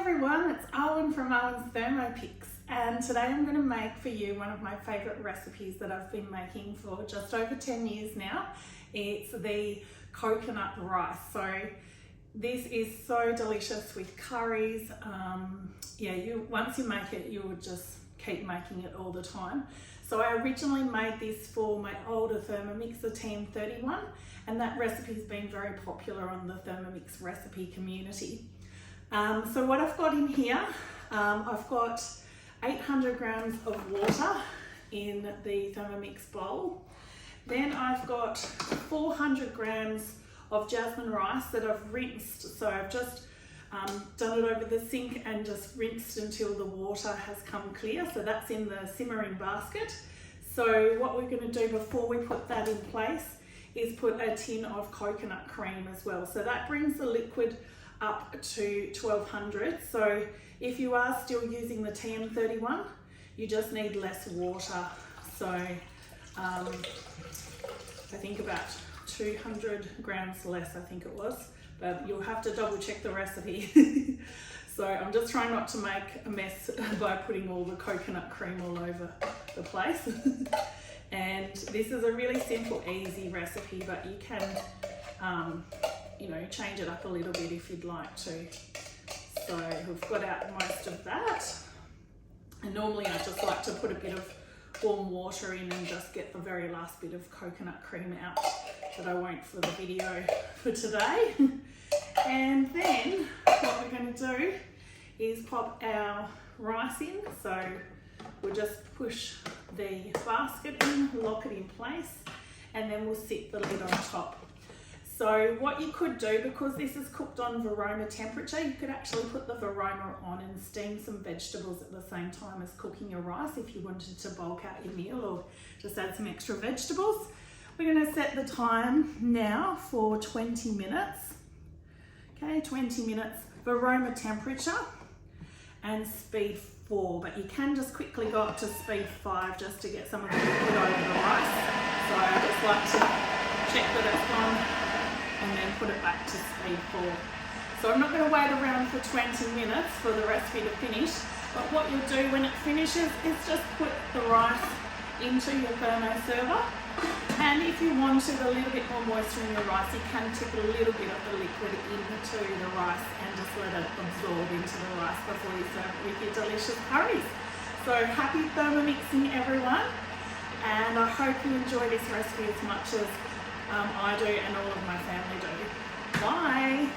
everyone, it's Arwen from Arwen's Thermomix, and today I'm going to make for you one of my favourite recipes that I've been making for just over 10 years now. It's the coconut rice. So this is so delicious with curries. Once you make it, you would just keep making it all the time. So I originally made this for my older Thermomix, the TM31, and that recipe's been very popular on the Thermomix recipe community. So what I've got in here, I've got 800 grams of water in the Thermomix bowl. Then I've got 400 grams of jasmine rice that I've rinsed. So I've just done it over the sink and just rinsed until the water has come clear. So that's in the simmering basket. So what we're going to do before we put that in place is put a tin of coconut cream as well. So that brings the liquid up to 1200. So if you are still using the TM31, you just need less water. So I think about 200 grams less, I think it was, but you'll have to double check the recipe. So I'm just trying not to make a mess by putting all the coconut cream all over the place. And this is a really simple, easy recipe, but you can change it up a little bit if you'd like to. So we've got out most of that. And normally I just like to put a bit of warm water in and just get the very last bit of coconut cream out, but I won't for the video for today. And then what we're going to do is pop our rice in. So we'll just push the basket in, lock it in place, and then we'll sit the lid on top. So what you could do, because this is cooked on Varoma temperature, you could actually put the Varoma on and steam some vegetables at the same time as cooking your rice if you wanted to bulk out your meal or just add some extra vegetables. We're going to set the time now for 20 minutes. Okay, 20 minutes, Varoma temperature and speed 4, but you can just quickly go up to speed 5 just to get some of the liquid over the rice. So I just like to check that it's gone and then put it back to speed 4. So I'm not going to wait around for 20 minutes for the recipe to finish, but what you'll do when it finishes is just put the rice into your Thermoserver, and if you wanted a little bit more moisture in your rice, you can tip a little bit of the liquid into the rice and just let it absorb into the rice before you serve it with your delicious curries. So happy Thermomixing, everyone, and I hope you enjoy this recipe as much as I do and all of my family do. Bye!